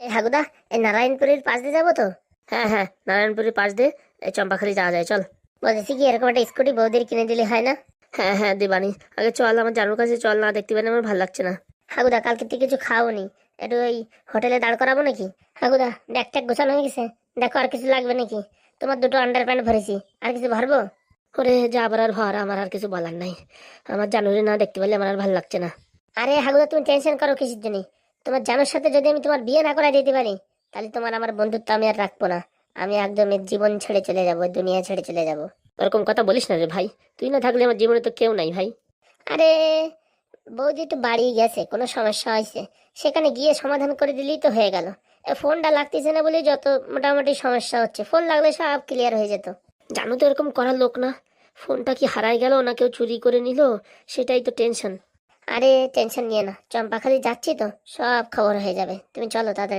এই হাগুদা, এই নারায়ণপুরের পাশ দিয়ে যাবো তো? হ্যাঁ হ্যাঁ, নারায়ণপুরের পাশ দিয়ে এই চম্পাখালি যাওয়া যায়, চল। বলছি কি, এরকম একটা স্কুটি বৌদির কিনে দিলে হয় না? হ্যাঁ হ্যাঁ দিবানি, আগে চল, আমার জানুর কাছে চল, না দেখতে পারি আমার ভালো লাগছে না। হাগুদা, কালকে তুই কিছু খাওনি, একটু ওই হোটেলে দাঁড় করাবো নাকি? হাগুদা, ব্যাগ ট্যাগ গোছানো হয়ে গেছে? দেখো আর কিছু লাগবে নাকি? তোমার দুটো আন্ডার প্যান্ট ভরেছি, আর কিছু ভরবো? ওরে যা, আবার আর ভর, আমার আর কিছু বলার নাই। আমার জানুরে না দেখতে পারলে আমার আর ভালো লাগছে না। আরে হাগুদা, তুমি টেনশন করো কিসের জন্য? তোমার জানুর সাথে যদি আমি তোমার বিয়ে না করাই দিতে পারি, তাহলে তোমার আমার বন্ধুত্ব আমি আর রাখবো না। আমি একদম এই জীবন ছেড়ে চলে যাব, দুনিয়া ছেড়ে চলে যাব। ওরকম কথা বলিস না রে ভাই, তুই না থাকলে আমার জীবনে তো কেউ নাই ভাই। আরে বৌদি তো বাড়ি গেছে, কোনো সমস্যা হয়েছে, সেখানে গিয়ে সমাধান করে দিলেই তো হয়ে গেল। ফোনটা লাগতেছে না বলে যত মোটামুটি সমস্যা হচ্ছে, ফোন লাগলে সব ক্লিয়ার হয়ে যেত। জানো তো এরকম করার লোক না। ফোনটা কি হারাই গেল না কেউ চুরি করে নিল, সেটাই তো টেনশন। আরে টেনশন নিয়ে না, চম্পাখালি যাচ্ছি তো, সব খবর হয়ে যাবে, তুমি চলো তাড়াতাড়ি।